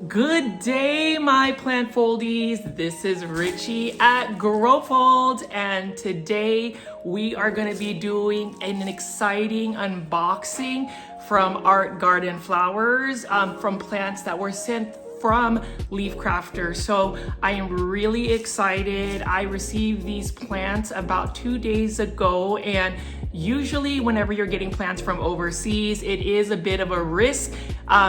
Good day, my plant foldies. This is Richie at Growfold, and today we are going to be doing an exciting unboxing from Art Garden Flowers, from plants that were sent from Leafcrafter. So I am really excited. I received these plants about 2 days ago, and usually whenever you're getting plants from overseas, it is a bit of a risk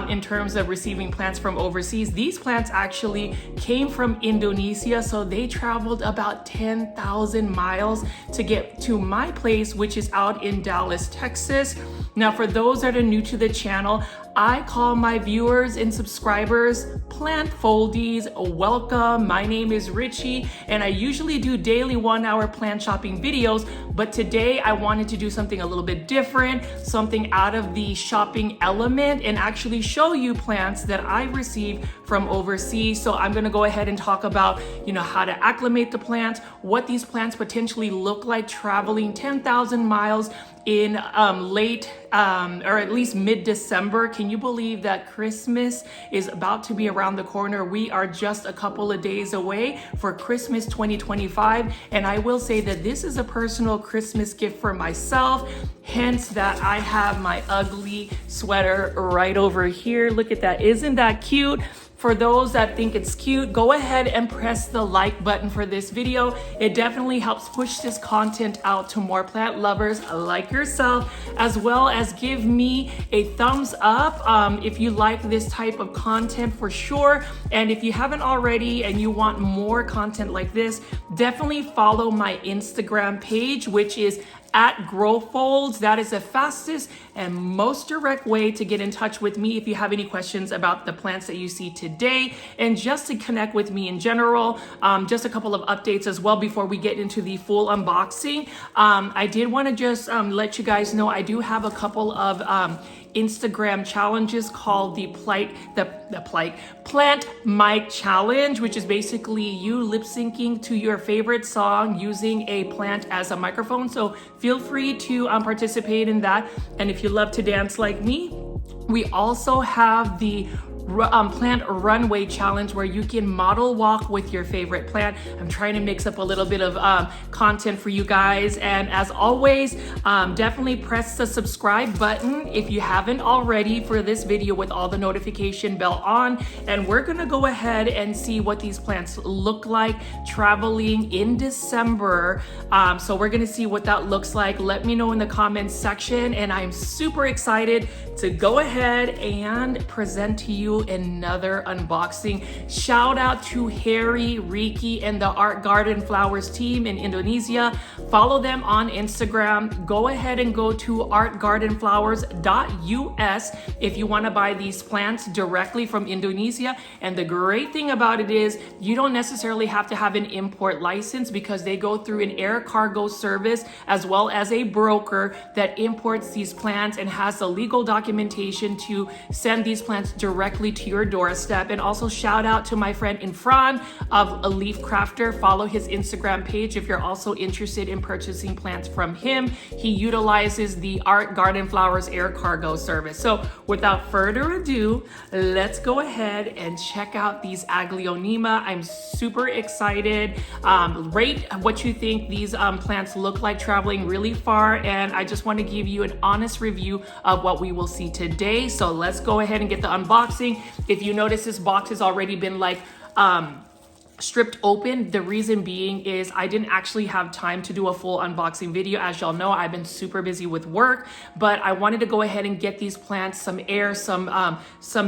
in terms of receiving plants from overseas. These plants actually came from Indonesia, so they traveled about 10,000 miles to get to my place, which is out in Dallas, Texas. Now, for those that are new to the channel, I call my viewers and subscribers plant foldies. Welcome. My name is Richie, and I usually do daily 1-hour plant shopping videos, but today I wanted to do something a little bit different, something out of the shopping element, and actually show you plants that I received from overseas. So I'm going to go ahead and talk about, how to acclimate the plants, what these plants potentially look like traveling 10,000 miles in late or at least mid-December. Can you believe that Christmas is about to be around the corner? We are just a couple of days away for Christmas 2025, and I will say that this is a personal Christmas gift for myself, hence that I have my ugly sweater right over here. Look at that. Isn't that cute? For those that think it's cute, go ahead and press the like button for this video. It definitely helps push this content out to more plant lovers like yourself, as well as give me a thumbs up if you like this type of content for sure. And if you haven't already and you want more content like this, definitely follow my Instagram page, which is at Growfold. That is the fastest and most direct way to get in touch with me if you have any questions about the plants that you see today, and just to connect with me in general. Just a couple of updates as well before we get into the full unboxing. I did want to just let you guys know I do have a couple of Instagram challenges called the Plant Mic Challenge, which is basically you lip syncing to your favorite song using a plant as a microphone. So feel free to participate in that. And if you love to dance like me, we also have the plant runway challenge, where you can model walk with your favorite plant. I'm trying to mix up a little bit of content for you guys, and as always, definitely press the subscribe button if you haven't already for this video with all the notification bell on. And we're gonna go ahead and see what these plants look like traveling in December. So we're gonna see what that looks like. Let me know in the comments section, and I'm super excited to go ahead and present to you another unboxing. Shout out to Harry, Ricky, and the Art Garden Flowers team in Indonesia. Follow them on Instagram. Go ahead and go to artgardenflowers.us if you want to buy these plants directly from Indonesia. And the great thing about it is you don't necessarily have to have an import license, because they go through an air cargo service as well as a broker that imports these plants and has the legal documentation to send these plants directly to your doorstep. And also shout out to my friend Infran of Leafcrafter. Follow his Instagram page if you're also interested in purchasing plants from him. He utilizes the Art Garden Flowers air cargo service. So without further ado, let's go ahead and check out these Aglaonema. I'm super excited. Rate what you think these plants look like traveling really far, and I just want to give you an honest review of what we will see today. So let's go ahead and get the unboxing. If you notice, this box has already been stripped open. The reason being is I didn't actually have time to do a full unboxing video. As y'all know, I've been super busy with work, but I wanted to go ahead and get these plants some air, some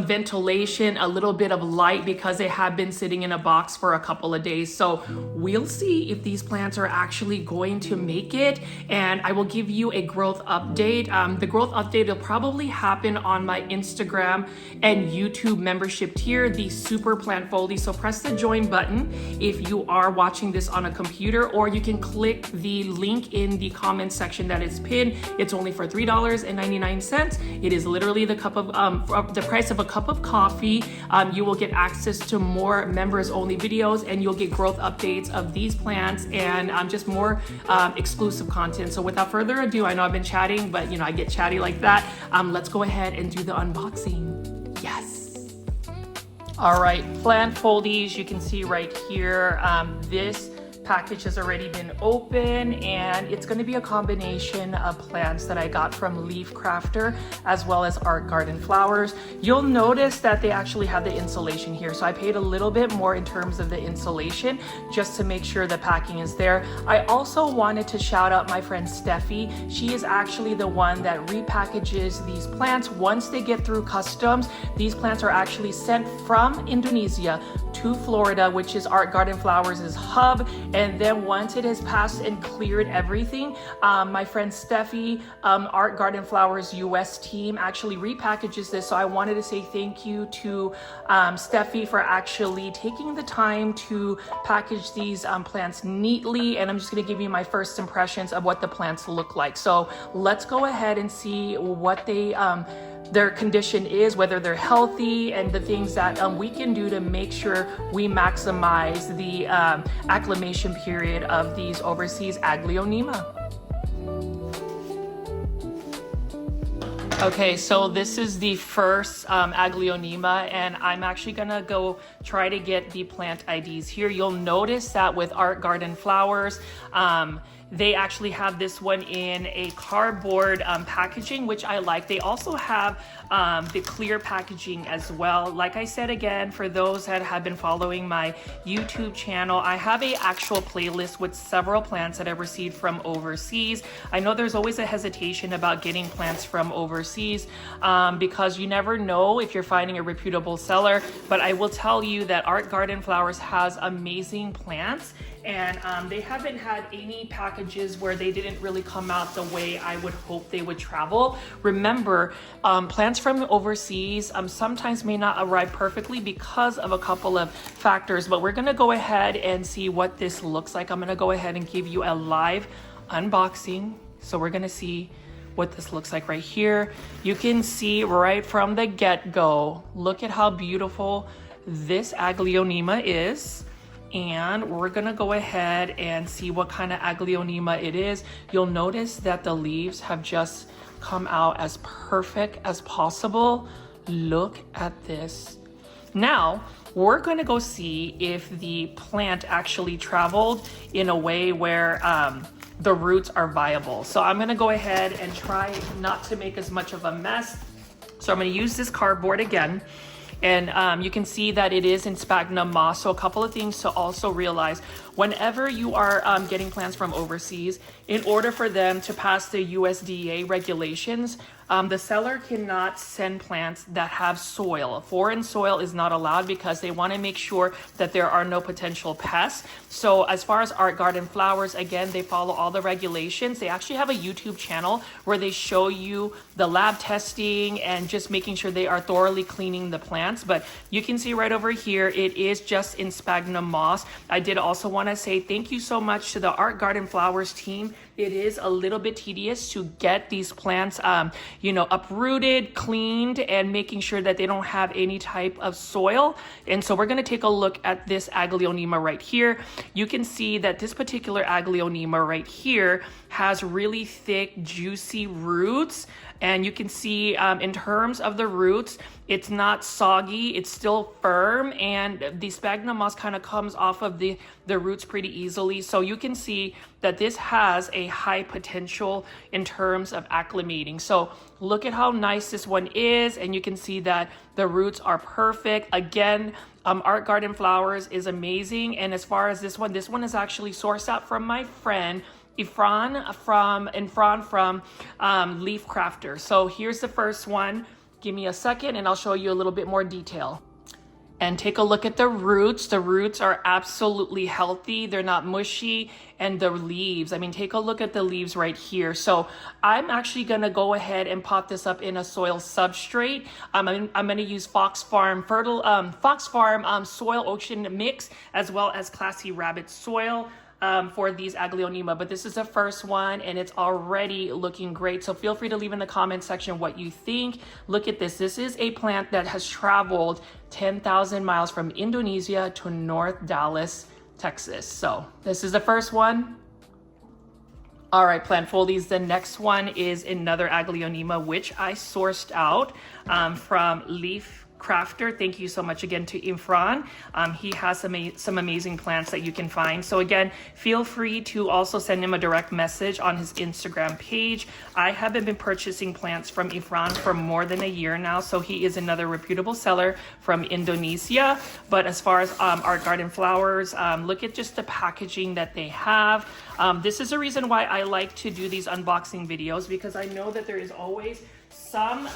ventilation, a little bit of light, because they have been sitting in a box for a couple of days. So we'll see if these plants are actually going to make it, and I will give you a growth update. The growth update will probably happen on my Instagram and YouTube membership tier, the Super Plant Foldies. So press the join button if you are watching this on a computer, or you can click the link in the comment section that is pinned. It's only for $3.99. It is literally the price of a cup of coffee. You will get access to more members only videos, and you'll get growth updates of these plants and just more exclusive content. So without further ado, I know I've been chatting, but I get chatty like that. Let's go ahead and do the unboxing. Yes. All right, plant foldies, you can see right here, this package has already been open, and it's going to be a combination of plants that I got from Leafcrafter as well as Art Garden Flowers. You'll notice that they actually have the insulation here, so I paid a little bit more in terms of the insulation just to make sure the packing is there. I also wanted to shout out my friend Steffi. She is actually the one that repackages these plants. Once they get through customs, these plants are actually sent from Indonesia to Florida, which is Art Garden Flowers' hub. And then once it has passed and cleared everything, my friend Steffi, Art Garden Flowers US team actually repackages this. So I wanted to say thank you to Steffi for actually taking the time to package these plants neatly. And I'm just gonna give you my first impressions of what the plants look like. So let's go ahead and see what their condition is, whether they're healthy, and the things that we can do to make sure we maximize the acclimation period of these overseas Aglaonema. Okay, so this is the first Aglaonema, and I'm actually gonna go try to get the plant IDs here. You'll notice that with Art Garden Flowers, they actually have this one in a cardboard packaging, which I like. They also have the clear packaging as well. Like I said again, for those that have been following my YouTube channel, I have an actual playlist with several plants that I've received from overseas. I know there's always a hesitation about getting plants from overseas because you never know if you're finding a reputable seller, but I will tell you that Art Garden Flowers has amazing plants, and they haven't had any packages where they didn't really come out the way I would hope they would travel. Remember, plants from overseas sometimes may not arrive perfectly because of a couple of factors, but we're gonna go ahead and see what this looks like. I'm gonna go ahead and give you a live unboxing. So we're gonna see what this looks like right here. You can see right from the get-go, look at how beautiful this Aglaonema is. And we're gonna go ahead and see what kind of Aglaonema it is. You'll notice that the leaves have just come out as perfect as possible. Look at this. Now, we're gonna go see if the plant actually traveled in a way where the roots are viable. So I'm gonna go ahead and try not to make as much of a mess. So I'm gonna use this cardboard again. And you can see that it is in sphagnum moss. So a couple of things to also realize: whenever you are getting plants from overseas, in order for them to pass the USDA regulations, the seller cannot send plants that have soil. Foreign soil is not allowed because they want to make sure that there are no potential pests. So as far as Art Garden Flowers, again, they follow all the regulations. They actually have a YouTube channel where they show you the lab testing and just making sure they are thoroughly cleaning the plants. But you can see right over here, it is just in sphagnum moss. I did also want to say thank you so much to the Art Garden Flowers team. It is a little bit tedious to get these plants, uprooted, cleaned, and making sure that they don't have any type of soil. And so we're going to take a look at this Aglaonema right here. You can see that this particular Aglaonema right here has really thick, juicy roots. And you can see in terms of the roots, it's not soggy, it's still firm, and the sphagnum moss kind of comes off of the roots pretty easily. So you can see that this has a high potential in terms of acclimating. So look at how nice this one is, and you can see that the roots are perfect. Again, Art Garden Flowers is amazing. And as far as this one is actually sourced out from my friend Ifran from Leafcrafter. So here's the first one. Give me a second and I'll show you a little bit more detail. And take a look at the roots. The roots are absolutely healthy. They're not mushy. And the leaves, I mean, take a look at the leaves right here. So I'm actually gonna go ahead and pot this up in a soil substrate. I'm gonna use Fox Farm Soil Ocean Mix, as well as Classy Rabbit soil. For these Aglaonema, but this is the first one and it's already looking great. So feel free to leave in the comment section what you think. Look at this. This is a plant that has traveled 10,000 miles from Indonesia to North Dallas, Texas. So this is the first one. All right, plant foldies. The next one is another Aglaonema, which I sourced out from Leafcrafter. Leafcrafter. Thank you so much again to Imran. He has some amazing plants that you can find. So again, feel free to also send him a direct message on his Instagram page. I haven't been purchasing plants from Imran for more than a year now, so he is another reputable seller from Indonesia. But as far as Art Garden Flowers, look at just the packaging that they have. This is a reason why I like to do these unboxing videos, because I know that there is always some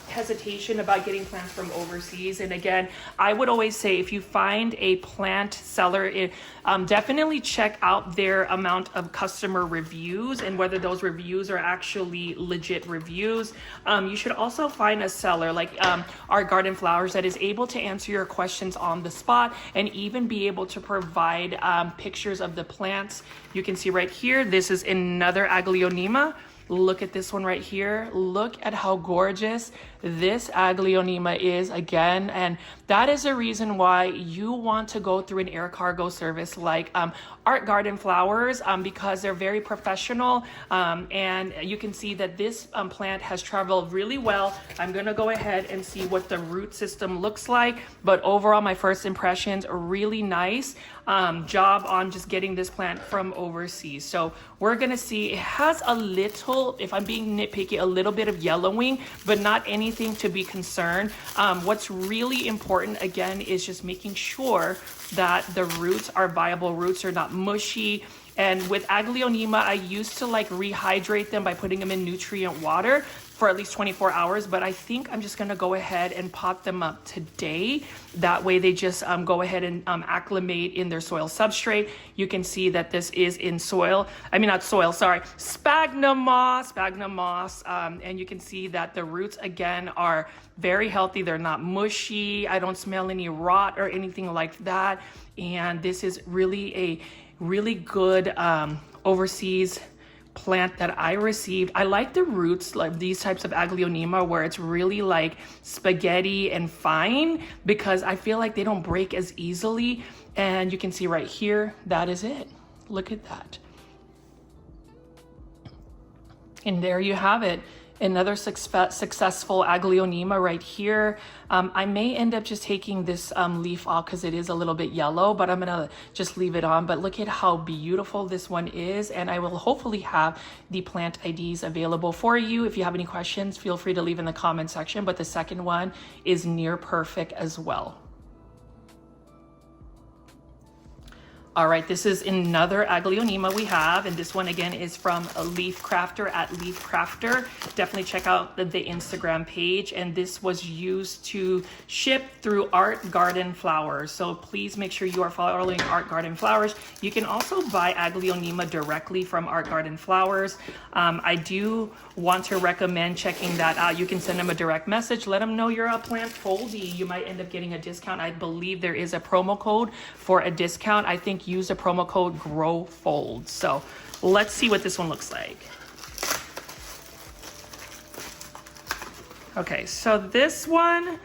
hesitation about getting plants from overseas. And again, I would always say, if you find a plant seller, definitely check out their amount of customer reviews and whether those reviews are actually legit reviews. You should also find a seller like Art Garden Flowers that is able to answer your questions on the spot and even be able to provide pictures of the plants. You can see right here, this is another Aglaonema. Look at this one right here. Look at how gorgeous this Aglaonema is again. And that is a reason why you want to go through an air cargo service like Art Garden Flowers, because they're very professional. And you can see that this plant has traveled really well. I'm gonna go ahead and see what the root system looks like. But overall, my first impressions are really nice. Job on just getting this plant from overseas. So we're gonna see, it has a little, if I'm being nitpicky, a little bit of yellowing, but not anything to be concerned. What's really important again is just making sure that the roots are viable roots, are not mushy. And with Aglaonema, I used to like rehydrate them by putting them in nutrient water for at least 24 hours, but I think I'm just gonna go ahead and pot them up today. That way they just go ahead and acclimate in their soil substrate. You can see that this is in soil, I mean not soil, sorry, sphagnum moss, and you can see that the roots again are very healthy. They're not mushy. I don't smell any rot or anything like that. And this is really a really good overseas plant that I received. I like the roots, like these types of Aglaonema, where it's really like spaghetti and fine, because I feel like they don't break as easily. And you can see right here, that is it. Look at that. And there you have it. Another successful Aglaonema right here. I may end up just taking this leaf off because it is a little bit yellow, but I'm gonna just leave it on. But look at how beautiful this one is, and I will hopefully have the plant IDs available for you. If you have any questions, feel free to leave in the comment section. But the second one is near perfect as well. All right, this is another Aglaonema we have, and this one again is from a Leafcrafter at Leafcrafter. Definitely check out the Instagram page, and this was used to ship through Art Garden Flowers. So please make sure you are following Art Garden Flowers. You can also buy Aglaonema directly from Art Garden Flowers. I do want to recommend checking that out. You can send them a direct message, let them know you're a plant Foldie. You might end up getting a discount. I believe there is a promo code for a discount. I think use the promo code GROWFOLD. So let's see what this one looks like. Okay, so this one,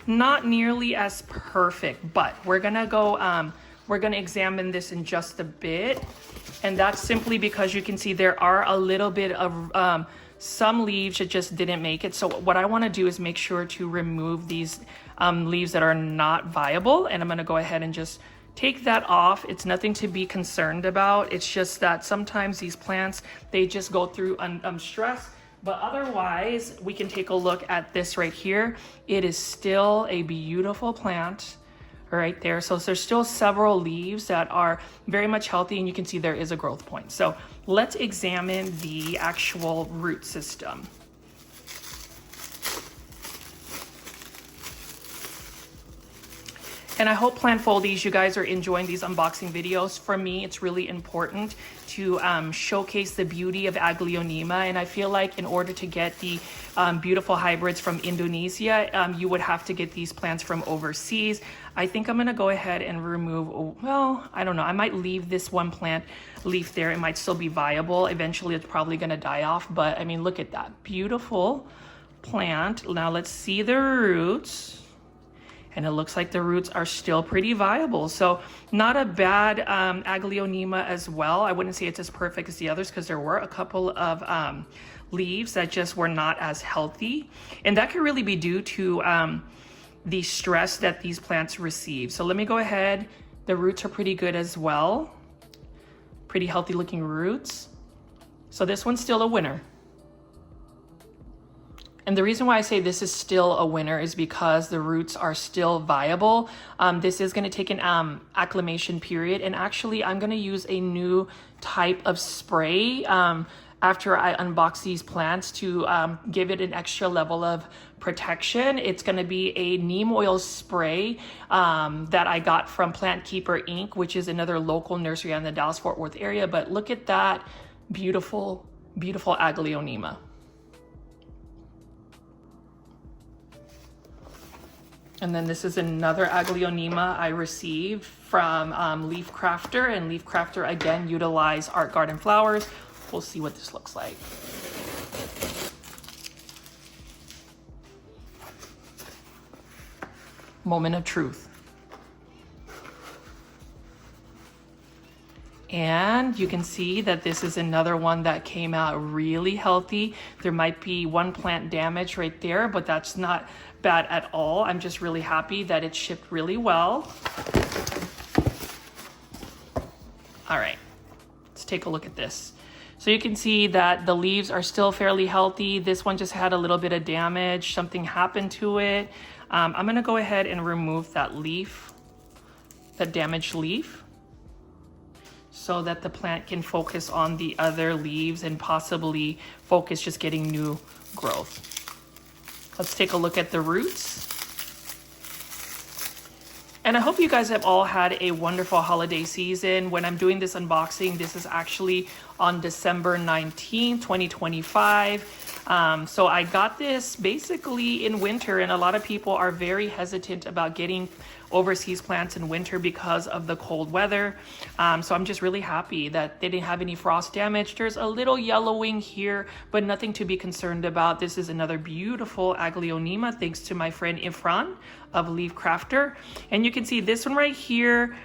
not nearly as perfect, but we're gonna go, we're gonna examine this in just a bit. And that's simply because you can see there are a little bit of some leaves that just didn't make it. So what I wanna do is make sure to remove these leaves that are not viable. And I'm gonna go ahead and just take that off. It's nothing to be concerned about. It's just that sometimes these plants, they just go through stress. But otherwise, we can take a look at this right here. It is still a beautiful plant right there. So there's still several leaves that are very much healthy, and you can see there is a growth point. So let's examine the actual root system. And I hope Plant Foldies, you guys are enjoying these unboxing videos. For me, it's really important to showcase the beauty of Aglaonema. And I feel like in order to get the beautiful hybrids from Indonesia, you would have to get these plants from overseas. I think I'm gonna go ahead and remove, well, I don't know. I might leave this one plant leaf there. It might still be viable. Eventually, it's probably gonna die off. But I mean, look at that beautiful plant. Now let's see the roots. And it looks like the roots are still pretty viable. So not a bad Aglaonema as well. I wouldn't say it's as perfect as the others because there were a couple of leaves that just were not as healthy. And that could really be due to the stress that these plants receive. So let me go ahead. The roots are pretty good as well. Pretty healthy looking roots. So this one's still a winner. And the reason why I say this is still a winner is because the roots are still viable. This is going to take an acclimation period. And actually, I'm going to use a new type of spray after I unbox these plants to give it an extra level of protection. It's going to be a neem oil spray that I got from Plant Keeper Inc., which is another local nursery in the Dallas-Fort Worth area. But look at that beautiful, beautiful Aglaonema. And then this is another Aglaonema I received from Leafcrafter, and Leafcrafter again utilize art garden flowers. We'll see what this looks like. Moment of truth. And you can see that this is another one that came out really healthy. There might be one plant damage right there, but that's not bad at all. I'm just really happy that it shipped really well. All right, let's take a look at this. So you can see that the leaves are still fairly healthy. This one just had a little bit of damage. Something happened to it. I'm gonna go ahead and remove that leaf, that damaged leaf, so that the plant can focus on the other leaves and possibly focus just getting new growth. Let's take a look at the roots. And I hope you guys have all had a wonderful holiday season. When I'm doing this unboxing, this is actually on December 19th, 2025. So I got this basically in winter, and a lot of people are very hesitant about getting overseas plants in winter because of the cold weather. So I'm just really happy that they didn't have any frost damage. There's a little yellowing here, but nothing to be concerned about. This is another beautiful Aglaonema, thanks to my friend Ifran of Leafcrafter. And you can see this one right here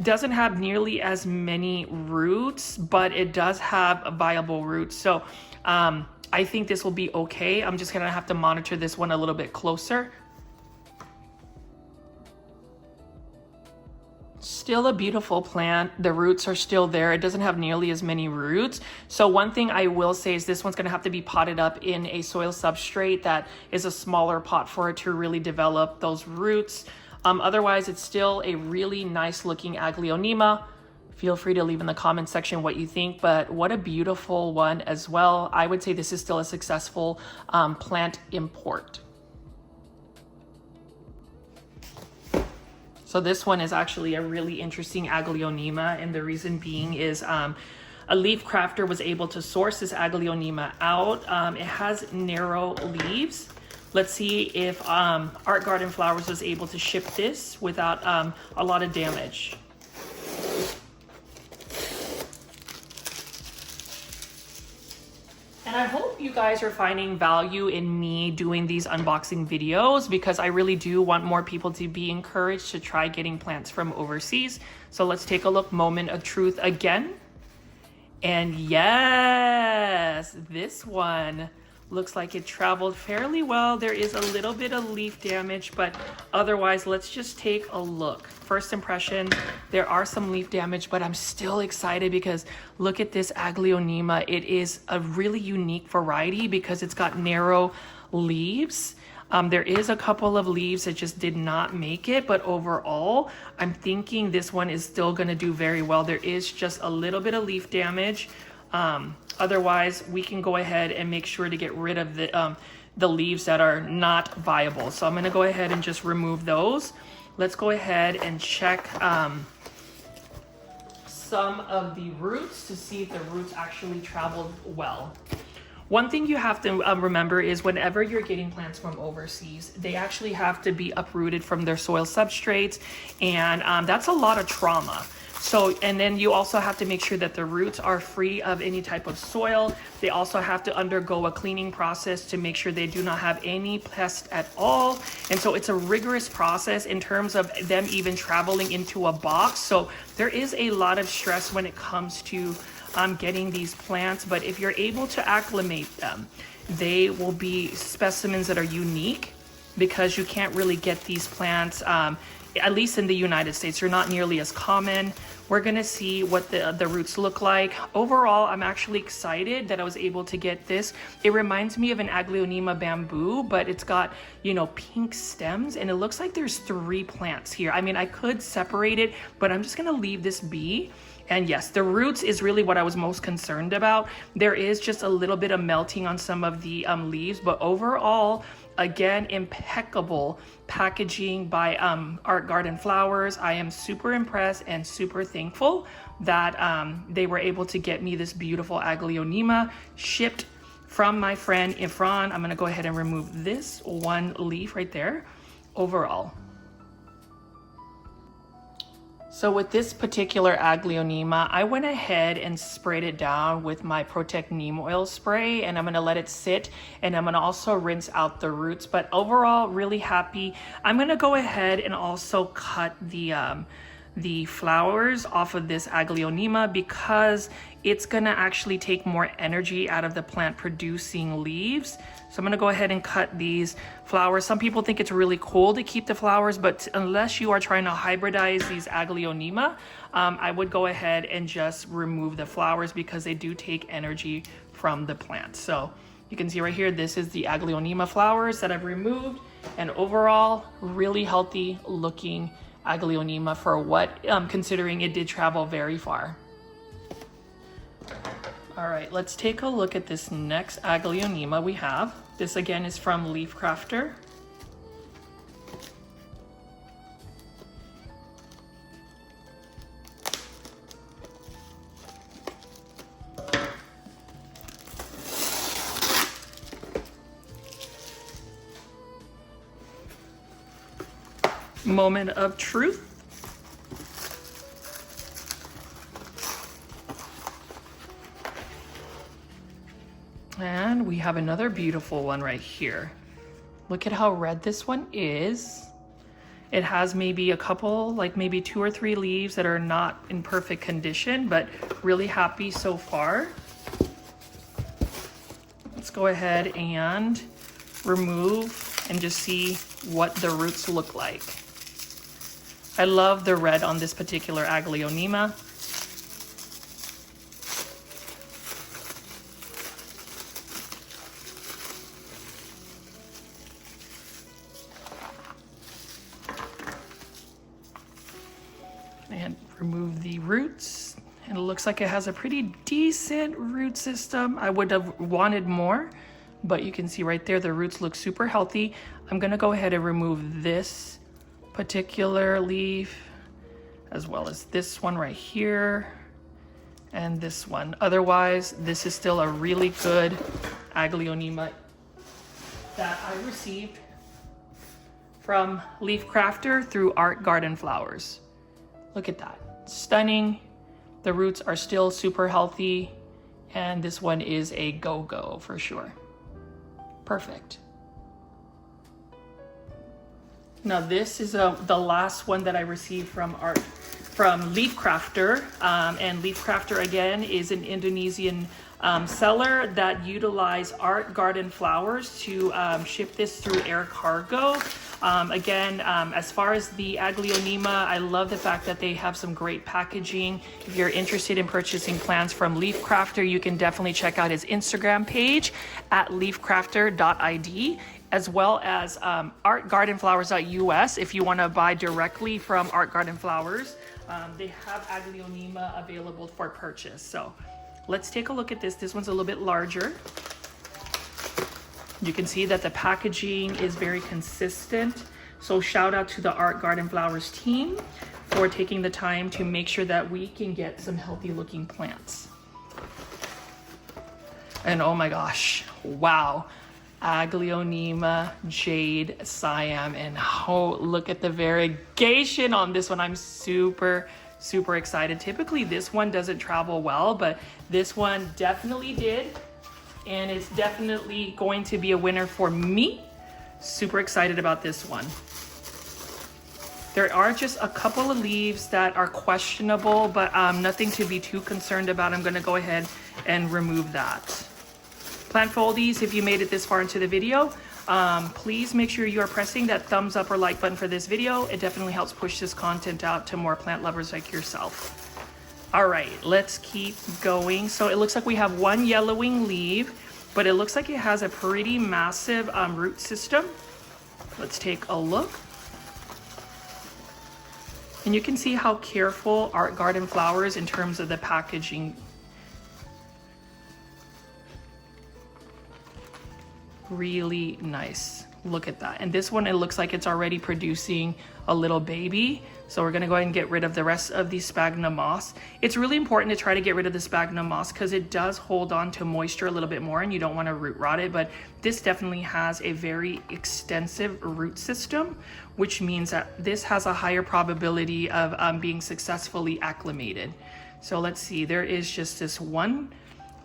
doesn't have nearly as many roots, but it does have viable roots. So I think this will be okay. I'm just gonna have to monitor this one a little bit closer. Still a beautiful plant. The roots are still there. It doesn't have nearly as many roots. So one thing I will say is this one's gonna have to be potted up in a soil substrate that is a smaller pot for it to really develop those roots. Otherwise, it's still a really nice looking Aglaonema. Feel free to leave in the comment section what you think, but what a beautiful one as well. I would say this is still a successful plant import. So this one is actually a really interesting Aglaonema, and the reason being is a Leafcrafter was able to source this Aglaonema out. It has narrow leaves. Let's see if Art Garden Flowers was able to ship this without a lot of damage. And I hope you guys are finding value in me doing these unboxing videos, because I really do want more people to be encouraged to try getting plants from overseas. So let's take a look, moment of truth again. And yes, this one looks like it traveled fairly well. There is a little bit of leaf damage, but otherwise, let's just take a look. First impression, there are some leaf damage, but I'm still excited because look at this Aglaonema. It is a really unique variety because it's got narrow leaves. There is a couple of leaves that just did not make it, but overall, I'm thinking this one is still gonna do very well. There is just a little bit of leaf damage. Otherwise, we can go ahead and make sure to get rid of the leaves that are not viable. So I'm gonna go ahead and just remove those. Let's go ahead and check some of the roots to see if the roots actually traveled well. One thing you have to remember is whenever you're getting plants from overseas, they actually have to be uprooted from their soil substrates, and that's a lot of trauma. So, and then you also have to make sure that the roots are free of any type of soil. They also have to undergo a cleaning process to make sure they do not have any pests at all. And so it's a rigorous process in terms of them even traveling into a box. So there is a lot of stress when it comes to getting these plants, but if you're able to acclimate them, they will be specimens that are unique. because you can't really get these plants, at least in the United States. They're not nearly as common. We're gonna see what the roots look like. Overall, I'm actually excited that I was able to get this. It reminds me of an Aglaonema bamboo, but it's got, you know, pink stems, and it looks like there's 3 plants here. I mean, I could separate it, but I'm just gonna leave this be. And yes, the roots is really what I was most concerned about. There is just a little bit of melting on some of the leaves, but overall, again, impeccable packaging by Art Garden Flowers. I am super impressed and super thankful that they were able to get me this beautiful Aglaonema shipped from my friend Ifran. I'm gonna go ahead and remove this one leaf right there. Overall, so with this particular Aglaonema, I went ahead and sprayed it down with my Protect Neem oil spray, and I'm gonna let it sit, and I'm gonna also rinse out the roots. But overall, really happy. I'm gonna go ahead and also cut the flowers off of this Aglaonema because it's gonna actually take more energy out of the plant producing leaves. So I'm gonna go ahead and cut these flowers. Some people think it's really cool to keep the flowers, but unless you are trying to hybridize these Aglaonema, I would go ahead and just remove the flowers because they do take energy from the plant. So you can see right here, this is the Aglaonema flowers that I've removed, and overall, really healthy looking Aglaonema for what, considering it did travel very far. All right, let's take a look at this next Aglaonema we have. This again is from Leafcrafter. Moment of truth. And we have another beautiful one right here. Look at how red this one is. It has maybe a couple, like maybe 2 or 3 leaves that are not in perfect condition, but really happy so far. Let's go ahead and remove and just see what the roots look like. I love the red on this particular Aglaonema. And remove the roots. And it looks like it has a pretty decent root system. I would have wanted more, but you can see right there, the roots look super healthy. I'm gonna go ahead and remove this particular leaf, as well as this one right here, and this one. Otherwise, this is still a really good Aglaonema that I received from Leafcrafter through Art Garden Flowers. Look at that, stunning. The roots are still super healthy, and this one is a go-go for sure. Perfect. Now this is the last one that I received from Leafcrafter, and Leafcrafter again is an Indonesian seller that utilize Art Garden Flowers to ship this through air cargo. Again, as far as the Aglaonema, I love the fact that they have some great packaging. If you're interested in purchasing plants from Leafcrafter, you can definitely check out his Instagram page at leafcrafter.id, as well as artgardenflowers.us if you want to buy directly from Art Garden Flowers. They have Aglaonema available for purchase. So let's take a look at this. This one's a little bit larger. You can see that the packaging is very consistent. So shout out to the Art Garden Flowers team for taking the time to make sure that we can get some healthy looking plants. And oh my gosh, wow. Aglaonema, Jade, Siam, and oh, look at the variegation on this one. I'm super excited. Typically this one doesn't travel well, but this one definitely did. And it's definitely going to be a winner for me. Super excited about this one. There are just a couple of leaves that are questionable, but nothing to be too concerned about. I'm gonna go ahead and remove that. Plant Foldies, if you made it this far into the video, Please make sure you are pressing that thumbs up or like button for this video. It definitely helps push this content out to more plant lovers like yourself. All right, let's keep going. So it looks like we have one yellowing leaf, but it looks like it has a pretty massive root system. Let's take a look. And you can see how careful Art Garden Flowers in terms of the packaging. Really nice. Look at that. And this one, it looks like it's already producing a little baby. So we're gonna go ahead and get rid of the rest of the sphagnum moss. It's really important to try to get rid of the sphagnum moss because it does hold on to moisture a little bit more and you don't want to root rot it, but this definitely has a very extensive root system, which means that this has a higher probability of being successfully acclimated. So let's see, there is just this one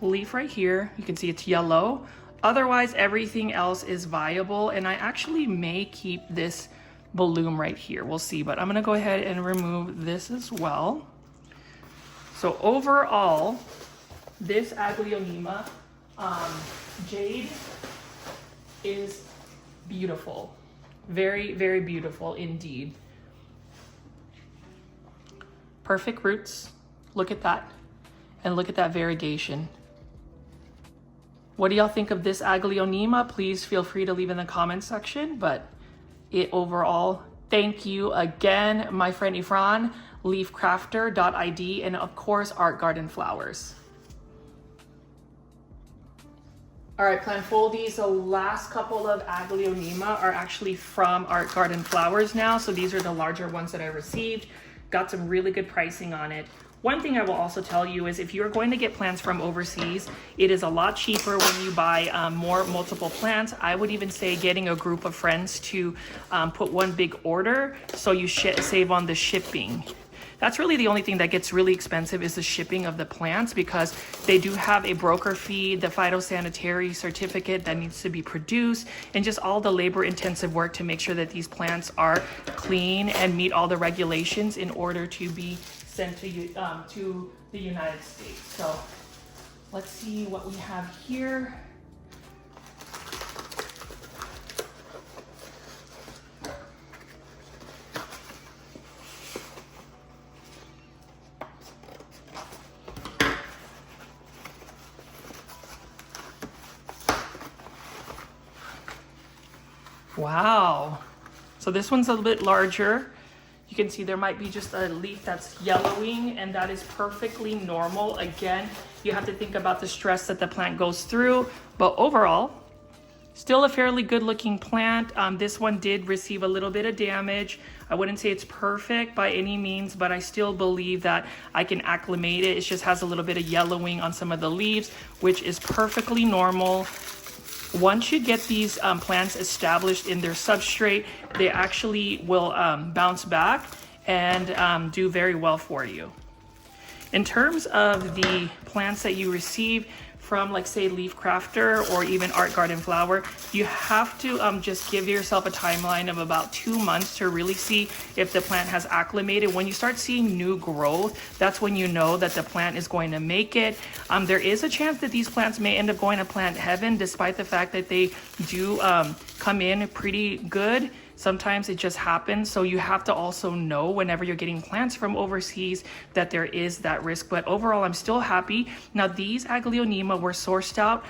leaf right here. You can see it's yellow. Otherwise, everything else is viable, and I actually may keep this bloom right here. We'll see, but I'm gonna go ahead and remove this as well. So overall, this Aglaonema jade is beautiful. Very, very beautiful indeed. Perfect roots. Look at that. And look at that variegation. What do y'all think of this Aglaonema? Please feel free to leave in the comment section, but it overall, thank you again, my friend Ifran, Leafcrafter.id, and of course, Art Garden Flowers. All right, plant foldies, the last couple of Aglaonema are actually from Art Garden Flowers now. So these are the larger ones that I received. Got some really good pricing on it. One thing I will also tell you is if you're going to get plants from overseas, it is a lot cheaper when you buy multiple plants. I would even say getting a group of friends to put one big order so you save on the shipping. That's really the only thing that gets really expensive is the shipping of the plants because they do have a broker fee, the phytosanitary certificate that needs to be produced, and just all the labor intensive work to make sure that these plants are clean and meet all the regulations in order to be sent to the United States. So let's see what we have here. Wow. So this one's a little bit larger. You can see there might be just a leaf that's yellowing, and that is perfectly normal. Again, you have to think about the stress that the plant goes through, but overall, still a fairly good looking plant. This one did receive a little bit of damage. I wouldn't say it's perfect by any means, but I still believe that I can acclimate it. It just has a little bit of yellowing on some of the leaves, which is perfectly normal. Once you get these plants established in their substrate, they actually will bounce back and do very well for you. In terms of the plants that you receive from, like, say, Leafcrafter or even Art Garden Flower, you have to just give yourself a timeline of about 2 months to really see if the plant has acclimated. When you start seeing new growth, that's when you know that the plant is going to make it. There is a chance that these plants may end up going to plant heaven, despite the fact that they do come in pretty good. Sometimes it just happens. So you have to also know whenever you're getting plants from overseas that there is that risk. But overall, I'm still happy. Now, these Aglaonema were sourced out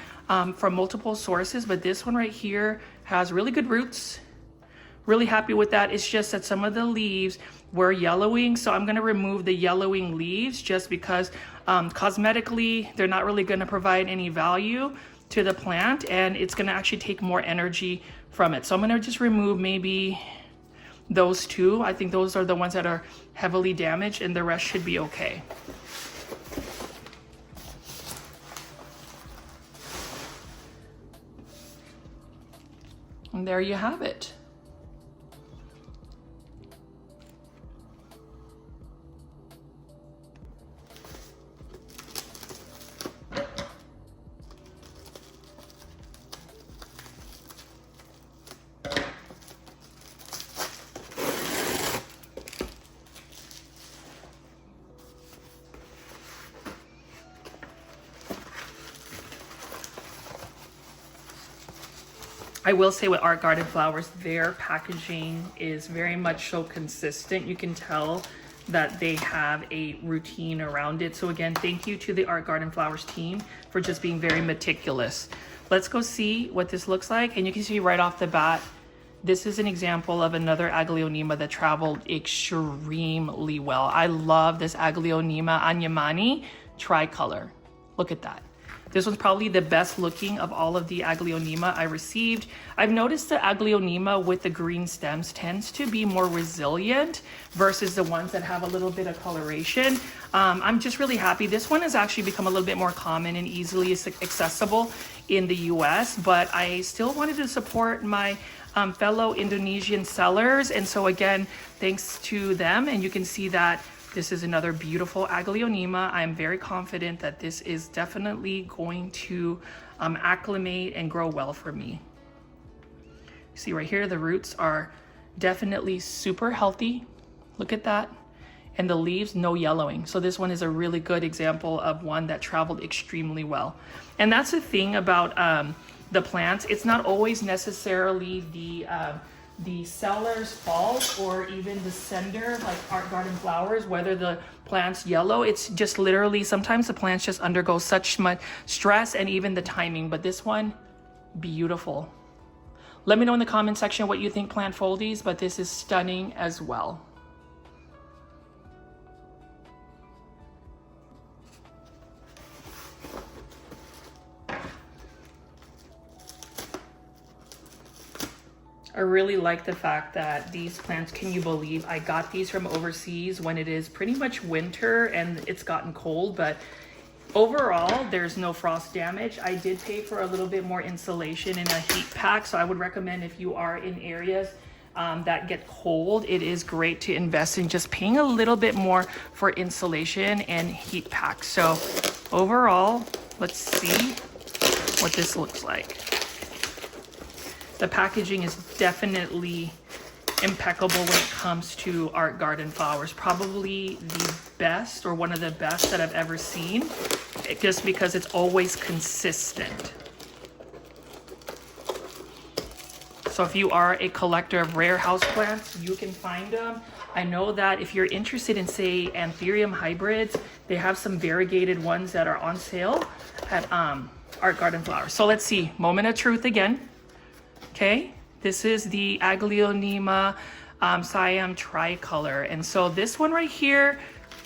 from multiple sources, but this one right here has really good roots. Really happy with that. It's just that some of the leaves were yellowing. So I'm gonna remove the yellowing leaves just because cosmetically, they're not really gonna provide any value to the plant, and it's gonna actually take more energy from it. So I'm gonna just remove maybe those two. I think those are the ones that are heavily damaged, and the rest should be okay. And there you have it. I will say with Art Garden Flowers, their packaging is very much so consistent. You can tell that they have a routine around it. So again, thank you to the Art Garden Flowers team for just being very meticulous. Let's go see what this looks like. And you can see right off the bat, this is an example of another Aglaonema that traveled extremely well. I love this Aglaonema Anyamani tricolor. Look at that. This one's probably the best looking of all of the Aglaonema I received. I've noticed the Aglaonema with the green stems tends to be more resilient versus the ones that have a little bit of coloration. I'm just really happy. This one has actually become a little bit more common and easily accessible in the US, but I still wanted to support my fellow Indonesian sellers. And so again, thanks to them, and you can see that this is another beautiful Aglaonema. I'm very confident that this is definitely going to acclimate and grow well for me. See right here, the roots are definitely super healthy. Look at that. And the leaves, no yellowing. So this one is a really good example of one that traveled extremely well. And that's the thing about the plants. It's not always necessarily the seller's fault or even the sender, like Art Garden Flowers, whether the plant's yellow. It's just literally sometimes the plants just undergo such much stress and even the timing. But this one, beautiful. Let me know in the comment section what you think, plant foldies, but this is stunning as well. I really like the fact that these plants, can you believe I got these from overseas when it is pretty much winter and it's gotten cold, but overall there's no frost damage. I did pay for a little bit more insulation in a heat pack, so I would recommend if you are in areas that get cold, it is great to invest in just paying a little bit more for insulation and heat packs. So overall, let's see what this looks like. The packaging is definitely impeccable when it comes to Art Garden Flowers. Probably the best, or one of the best that I've ever seen, just because it's always consistent. So if you are a collector of rare houseplants, you can find them. I know that if you're interested in, say, anthurium hybrids, they have some variegated ones that are on sale at Art Garden Flowers. So let's see, moment of truth again. Okay, this is the Aglaonema Siam tricolor. And so this one right here,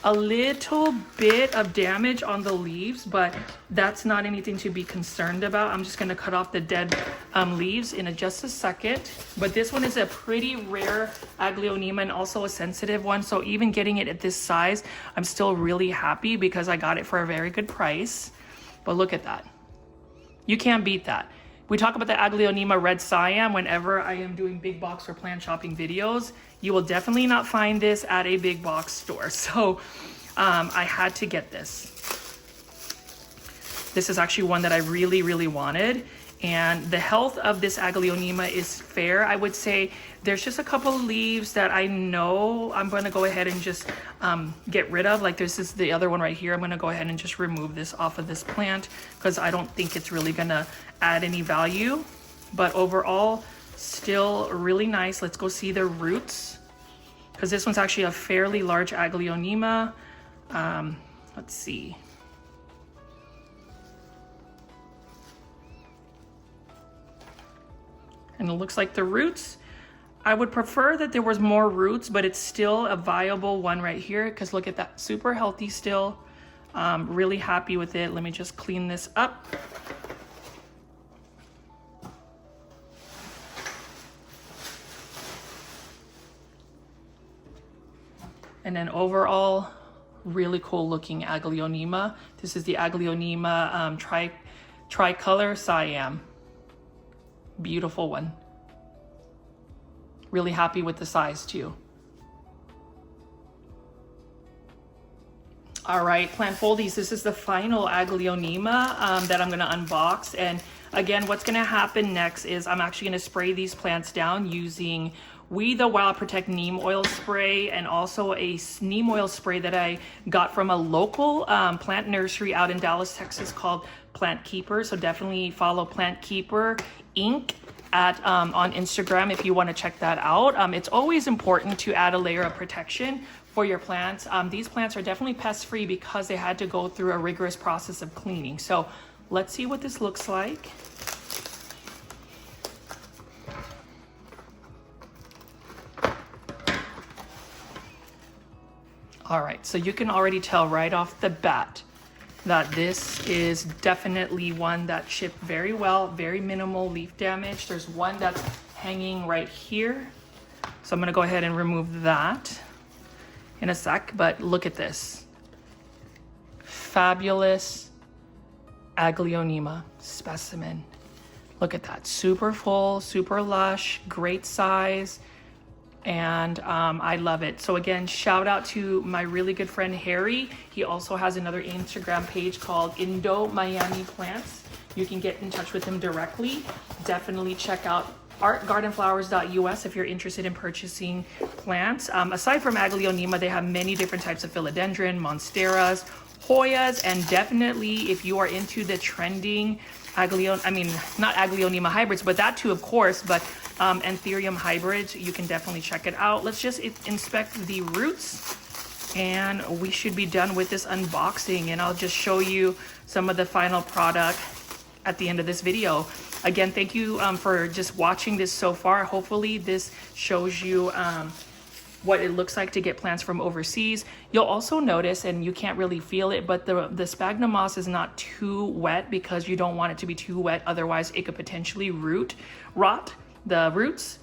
a little bit of damage on the leaves, but that's not anything to be concerned about. I'm just gonna cut off the dead leaves in just a second. But this one is a pretty rare Aglaonema and also a sensitive one. So even getting it at this size, I'm still really happy because I got it for a very good price. But look at that. You can't beat that. We talk about the Aglaonema Red Siam whenever I am doing big box or plant shopping videos. You will definitely not find this at a big box store. So I had to get this. This is actually one that I really, really wanted. And the health of this Aglaonema is fair. I would say there's just a couple of leaves that I know I'm going to go ahead and just get rid of. Like this is the other one right here. I'm going to go ahead and just remove this off of this plant because I don't think it's really going to add any value. But overall, still really nice. Let's go see the roots because this one's actually a fairly large Aglaonema. Let's see. And it looks like the roots, I would prefer that there was more roots, but it's still a viable one right here because look at that, super healthy still. Really happy with it. Let me just clean this up. And then overall, really cool looking Aglaonema. This is the Aglaonema tricolor Siam. Beautiful one. Really happy with the size too. All right, plant foldies, this is the final Aglaonema that I'm gonna unbox. And again, what's gonna happen next is I'm actually gonna spray these plants down using We the Wild Protect neem oil spray and also a neem oil spray that I got from a local plant nursery out in Dallas, Texas called Plant Keeper. So definitely follow Plant Keeper Inc. at on Instagram if you want to check that out. It's always important to add a layer of protection for your plants. These plants are definitely pest free because they had to go through a rigorous process of cleaning. So let's see what this looks like. All right, so you can already tell right off the bat that this is definitely one that shipped very well, very minimal leaf damage. There's one that's hanging right here. So I'm gonna go ahead and remove that in a sec, but look at this. Fabulous Aglaonema specimen. Look at that, super full, super lush, great size. And I love it. So again, shout out to my really good friend Harry. He also has another Instagram page called Indo Miami Plants. You can get in touch with him directly. Definitely check out artgardenflowers.us if you're interested in purchasing plants. Aside from Aglaonema, they have many different types of philodendron, monsteras, Hoyas, and definitely if you are into the trending not Aglaonema hybrids, but that too, of course, but Anthurium hybrids, you can definitely check it out. Let's just inspect the roots and we should be done with this unboxing, and I'll just show you some of the final product at the end of this video. Again, thank you for just watching this so far. Hopefully this shows you what it looks like to get plants from overseas. You'll also notice, and you can't really feel it, but the sphagnum moss is not too wet because you don't want it to be too wet. Otherwise, it could potentially rot the roots.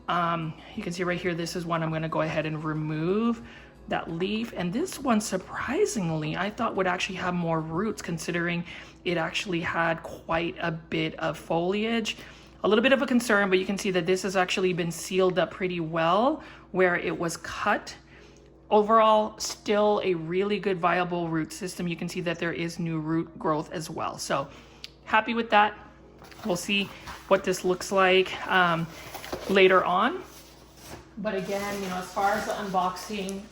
You can see right here, this is one I'm gonna go ahead and remove that leaf. And this one, surprisingly, I thought would actually have more roots considering it actually had quite a bit of foliage. A little bit of a concern, but you can see that this has actually been sealed up pretty well where it was cut. Overall, still a really good viable root system. You can see that there is new root growth as well. So happy with that. We'll see what this looks like later on. But again, as far as the unboxing,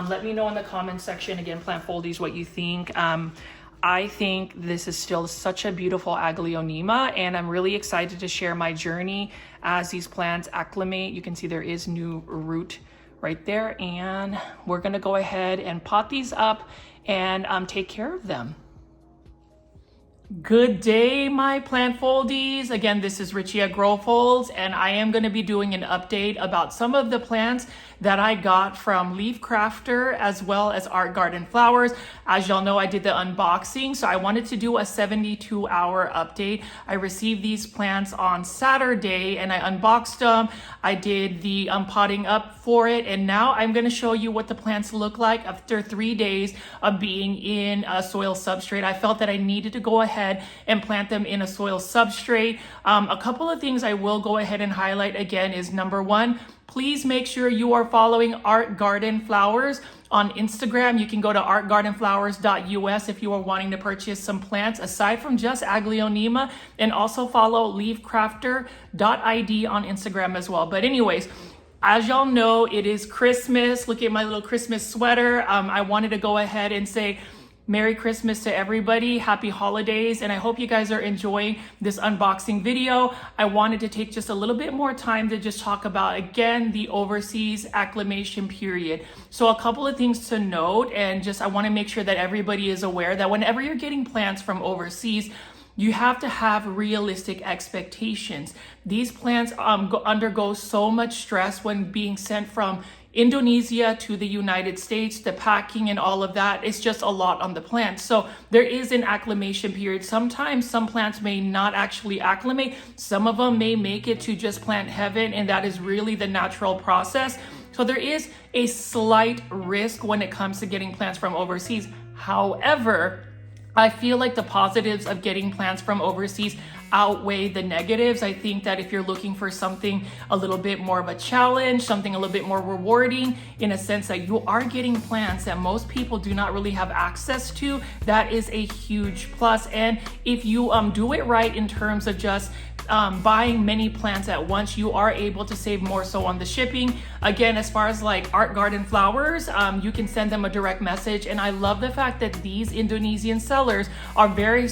let me know in the comment section, again, Plant Foldies, what you think. I think this is still such a beautiful Aglaonema, and I'm really excited to share my journey as these plants acclimate. You can see there is new root right there, and we're gonna go ahead and pot these up and take care of them. Good day, my plant foldies. Again, this is Richie at Grow Folds, and I am going to be doing an update about some of the plants that I got from Leafcrafter as well as Art Garden Flowers. As y'all know, I did the unboxing, so I wanted to do a 72-hour update. I received these plants on Saturday and I unboxed them. I did the potting up for it, and now I'm going to show you what the plants look like after 3 days of being in a soil substrate. I felt that I needed to go ahead and plant them in a soil substrate. A couple of things I will go ahead and highlight again is number one, please make sure you are following Art Garden Flowers on Instagram. You can go to artgardenflowers.us if you are wanting to purchase some plants aside from just Aglaonema, and also follow leafcrafter.id on Instagram as well. But anyways, as y'all know, it is Christmas. Look at my little Christmas sweater. I wanted to go ahead and say Merry Christmas to everybody, happy holidays, and I hope you guys are enjoying this unboxing video. I wanted to take just a little bit more time to just talk about, again, the overseas acclimation period. So a couple of things to note, and just I want to make sure that everybody is aware that whenever you're getting plants from overseas, you have to have realistic expectations. These plants undergo so much stress when being sent from Indonesia to the United States, the packing and all of that. It's just a lot on the plant. So there is an acclimation period. Sometimes some plants may not actually acclimate. Some of them may make it to just plant heaven, and that is really the natural process. So there is a slight risk when it comes to getting plants from overseas. However, I feel like the positives of getting plants from overseas outweigh the negatives. I think that if you're looking for something a little bit more of a challenge, something a little bit more rewarding, in a sense that you are getting plants that most people do not really have access to, that is a huge plus. And if you do it right in terms of just buying many plants at once, you are able to save more so on the shipping. Again, as far as like Art Garden Flowers, you can send them a direct message, and I love the fact that these Indonesian sellers are very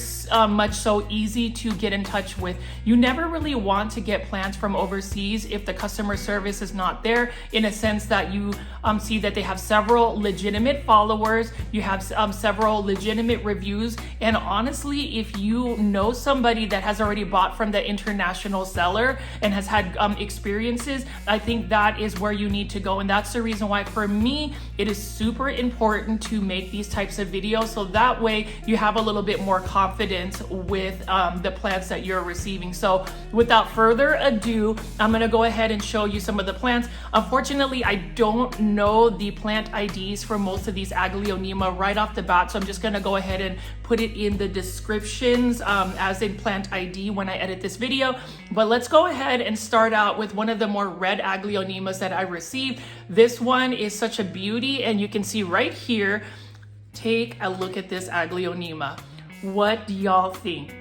much so easy to get in touch with. You never really want to get plants from overseas if the customer service is not there, in a sense that you see that they have several legitimate followers, you have several legitimate reviews, and honestly, if you know somebody that has already bought from the international seller and has had experiences, I think that is where you need to go. And that's the reason why for me, it is super important to make these types of videos, so that way you have a little bit more confidence with the plants that you're receiving. So without further ado, I'm gonna go ahead and show you some of the plants. Unfortunately, I don't know the plant IDs for most of these Aglaonema right off the bat, so I'm just gonna go ahead and put it in the descriptions as in plant ID when I edit this video. But let's go ahead and start out with one of the more red Aglaonemas that I received. This one is such a beauty, and you can see right here, take a look at this Aglaonema. What do y'all think?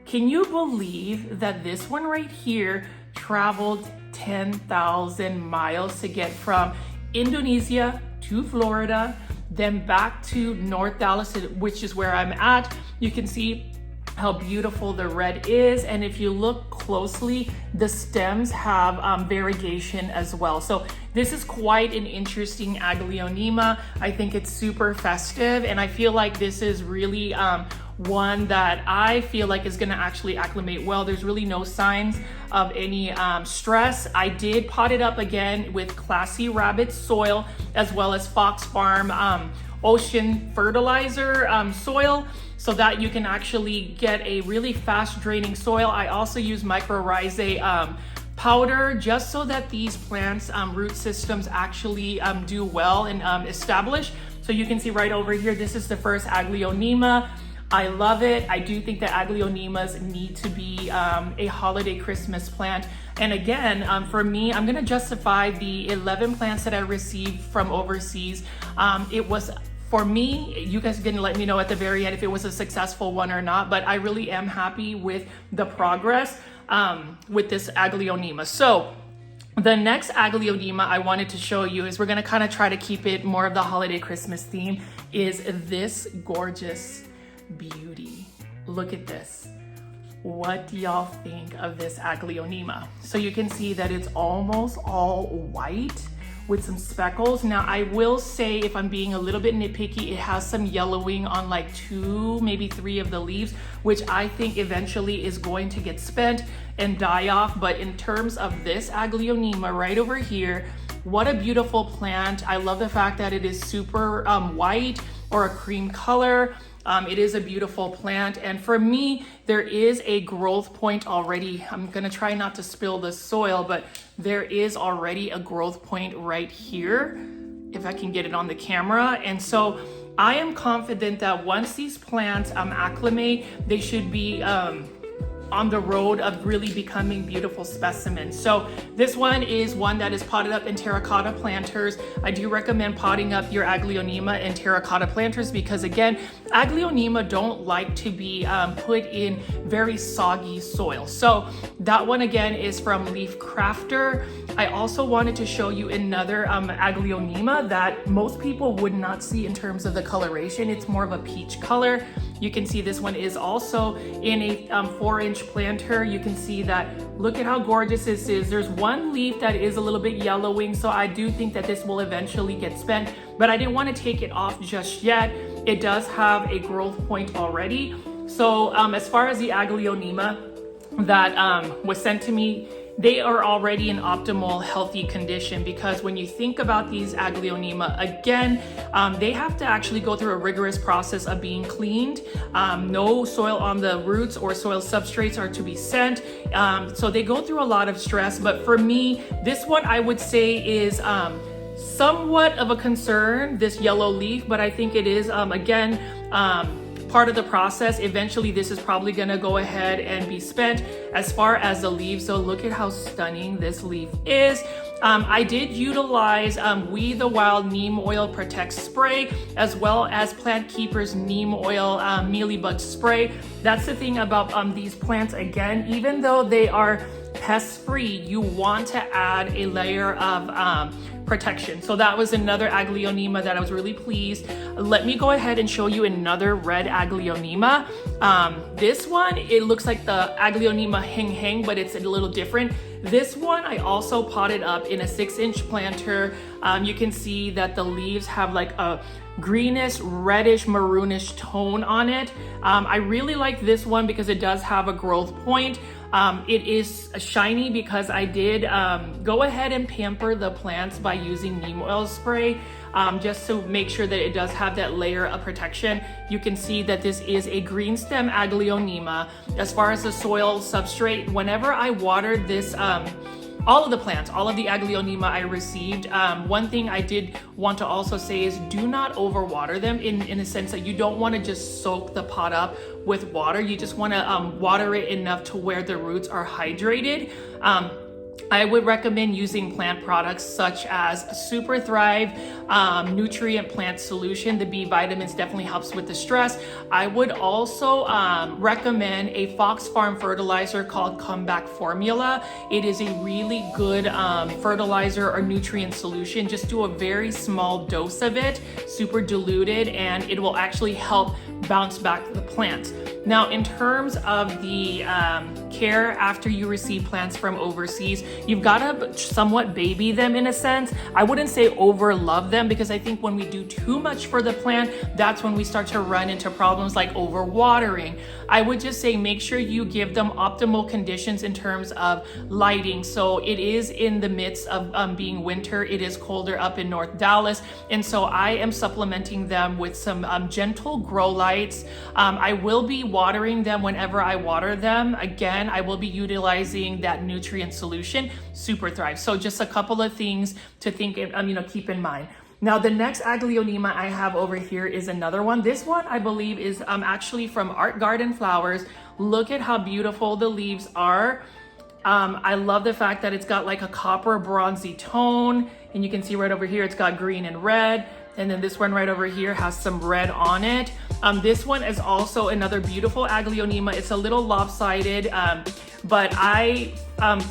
Can you believe that this one right here traveled 10,000 miles to get from Indonesia to Florida, then back to North Dallas, which is where I'm at? You can see how beautiful the red is, and if you look closely, the stems have variegation as well. So this is quite an interesting Aglaonema. I think it's super festive, and I feel like this is really one that I feel like is gonna actually acclimate well. There's really no signs of any stress. I did pot it up again with Classy Rabbit soil, as well as Fox Farm ocean fertilizer soil, so that you can actually get a really fast draining soil. I also use mycorrhizae powder just so that these plants root systems actually do well and establish. So you can see right over here, this is the first Aglaonema. I love it. I do think that Aglaonemas need to be a holiday Christmas plant. And again, for me, I'm gonna justify the 11 plants that I received from overseas. It was, for me, you guys are gonna let me know at the very end if it was a successful one or not, but I really am happy with the progress with this Aglaonema. So the next Aglaonema I wanted to show you is, we're gonna kind of try to keep it more of the holiday Christmas theme, is this gorgeous beauty. Look at this. What do y'all think of this Aglaonema? So you can see that it's almost all white with some speckles. Now I will say, if I'm being a little bit nitpicky, it has some yellowing on like 2, maybe 3 of the leaves, which I think eventually is going to get spent and die off. But in terms of this Aglaonema right over here, what a beautiful plant. I love the fact that it is super white or a cream color. It is a beautiful plant, and for me, there is a growth point already. I'm gonna try not to spill the soil, but there is already a growth point right here, if I can get it on the camera. And so I am confident that once these plants acclimate, they should be on the road of really becoming beautiful specimens. So this one is one that is potted up in terracotta planters. I do recommend potting up your Aglaonema in terracotta planters because, again, Aglaonema don't like to be put in very soggy soil. So that one again is from Leafcrafter. I also wanted to show you another Aglaonema that most people would not see in terms of the coloration. It's more of a peach color. You can see this one is also in a 4-inch planter. You can see that, look at how gorgeous this is. There's one leaf that is a little bit yellowing, so I do think that this will eventually get spent, but I didn't want to take it off just yet. It does have a growth point already. So as far as the Aglaonema that was sent to me, they are already in optimal healthy condition, because when you think about these Aglaonema, again, they have to actually go through a rigorous process of being cleaned. No soil on the roots or soil substrates are to be sent. So they go through a lot of stress. But for me, this one I would say is somewhat of a concern, this yellow leaf, but I think it is, again, part of the process. Eventually this is probably gonna go ahead and be spent. As far as the leaves, so look at how stunning this leaf is. I did utilize We the Wild Neem Oil Protect Spray, as well as Plant Keeper's Neem Oil Mealybug Spray. That's the thing about these plants. Again, even though they are pest free, you want to add a layer of protection. So that was another Aglaonema that I was really pleased. Let me go ahead and show you another red Aglaonema. This one, it looks like the Aglaonema hang, but it's a little different. This one I also potted up in a 6-inch planter. You can see that the leaves have like a greenish, reddish, maroonish tone on it. I really like this one because it does have a growth point. It is shiny because I did go ahead and pamper the plants by using neem oil spray, just to make sure that it does have that layer of protection. You can see that this is a green stem Aglaonema. As far as the soil substrate, whenever I watered this, all of the plants, all of the Aglaonema I received, one thing I did want to also say is do not overwater them in a sense that you don't want to just soak the pot up with water. You just want to water it enough to where the roots are hydrated. I would recommend using plant products such as Super Thrive Nutrient Plant Solution. The B vitamins definitely helps with the stress. I would also recommend a Fox Farm fertilizer called Comeback Formula. It is a really good fertilizer or nutrient solution. Just do a very small dose of it, super diluted, and it will actually help bounce back the plants. Now, in terms of the care after you receive plants from overseas, you've got to somewhat baby them in a sense. I wouldn't say over love them, because I think when we do too much for the plant, that's when we start to run into problems like overwatering. I would just say make sure you give them optimal conditions in terms of lighting. So it is in the midst of being winter. It is colder up in North Dallas. And so I am supplementing them with some gentle grow lights. I will be watering them whenever I water them. Again, I will be utilizing that nutrient solution, Super Thrive. So just a couple of things to think, keep in mind. Now, the next Aglaonema I have over here is another one. This one I believe is actually from Art Garden Flowers. Look at how beautiful the leaves are. I love the fact that it's got like a copper bronzy tone, and you can see right over here it's got green and red. And then this one right over here has some red on it. This one is also another beautiful Aglaonema. It's a little lopsided, but I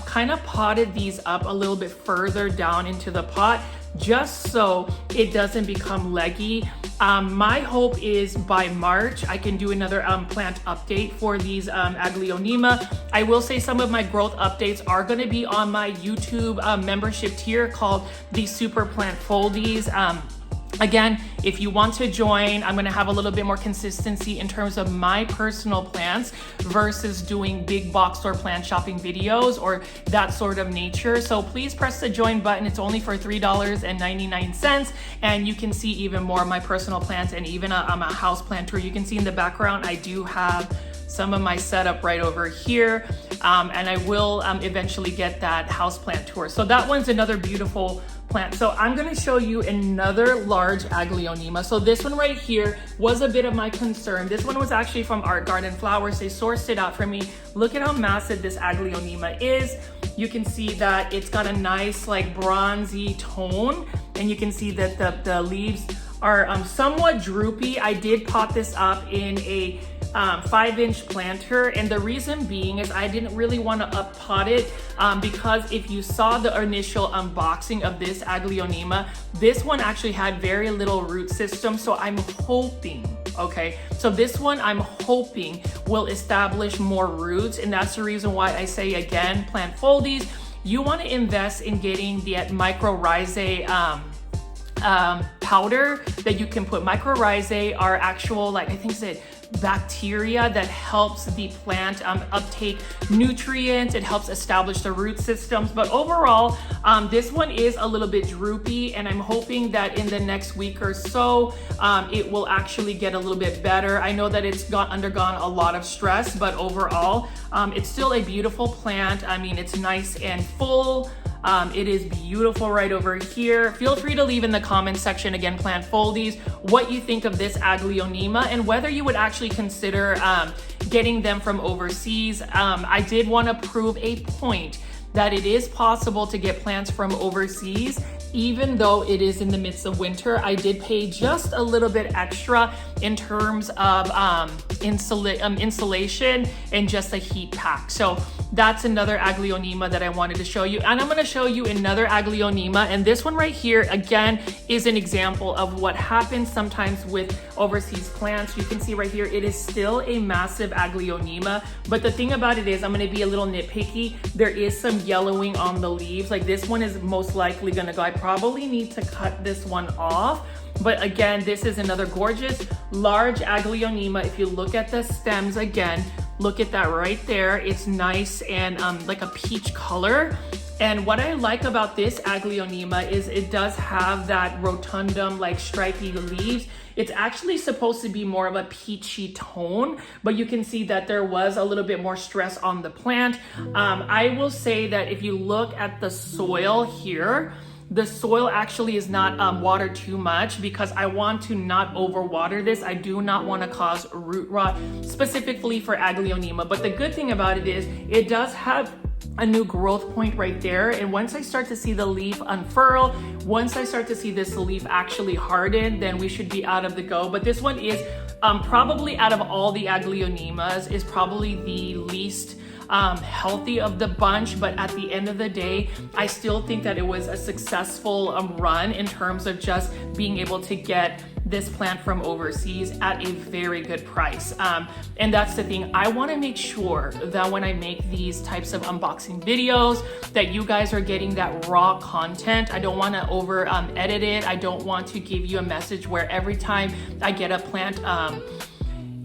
kind of potted these up a little bit further down into the pot just so it doesn't become leggy. My hope is by March, I can do another plant update for these Aglaonema. I will say some of my growth updates are gonna be on my YouTube membership tier called the Super Plant Foldies. Again, if you want to join, I'm going to have a little bit more consistency in terms of my personal plants versus doing big box store plant shopping videos or that sort of nature. So please press the join button. It's only for $3.99, and you can see even more of my personal plants and even a house plant tour. You can see in the background, I do have some of my setup right over here, and I will eventually get that house plant tour. So that one's another beautiful plant. So I'm going to show you another large Aglaonema. So this one right here was a bit of my concern. This one was actually from Art Garden Flowers. They sourced it out for me. Look at how massive this Aglaonema is. You can see that it's got a nice like bronzy tone, and you can see that the leaves are somewhat droopy. I did pot this up in a 5-inch planter, and the reason being is I didn't really want to up pot it because if you saw the initial unboxing of this Aglaonema, this one actually had very little root system. So I'm hoping, okay, so this one I'm hoping will establish more roots, and that's the reason why I say again, plant Foldies, you want to invest in getting the mycorrhizae powder that you can put. Mycorrhizae are actual, like I think it's bacteria that helps the plant uptake nutrients. It helps establish the root systems. But overall, this one is a little bit droopy, and I'm hoping that in the next week or so, it will actually get a little bit better. I know that it's undergone a lot of stress, but overall, it's still a beautiful plant. I mean, it's nice and full. It is beautiful right over here. Feel free to leave in the comments section, again, plant Foldies, what you think of this Aglaonema and whether you would actually consider getting them from overseas. I did want to prove a point that it is possible to get plants from overseas, even though it is in the midst of winter. I did pay just a little bit extra in terms of insulation and just a heat pack. So that's another Aglaonema that I wanted to show you. And I'm gonna show you another Aglaonema, and this one right here, again, is an example of what happens sometimes with overseas plants. You can see right here, it is still a massive Aglaonema, but the thing about it is, I'm gonna be a little nitpicky. There is some yellowing on the leaves. Like this one is most likely gonna go. I probably need to cut this one off. But again, this is another gorgeous large Aglaonema. If you look at the stems again, look at that right there. It's nice and like a peach color. And what I like about this Aglaonema is it does have that rotundum, like stripy leaves. It's actually supposed to be more of a peachy tone, but you can see that there was a little bit more stress on the plant. I will say that if you look at the soil here, the soil actually is not watered too much because I want to not overwater this. I do not want to cause root rot specifically for Aglaonema. But the good thing about it is it does have a new growth point right there. And once I start to see the leaf unfurl, once I start to see this leaf actually harden, then we should be out of the go. But this one is probably out of all the Aglaonemas is probably the least healthy of the bunch, but at the end of the day, I still think that it was a successful run in terms of just being able to get this plant from overseas at a very good price. And that's the thing. I want to make sure that when I make these types of unboxing videos, that you guys are getting that raw content. I don't want to over edit it. I don't want to give you a message where every time I get a plant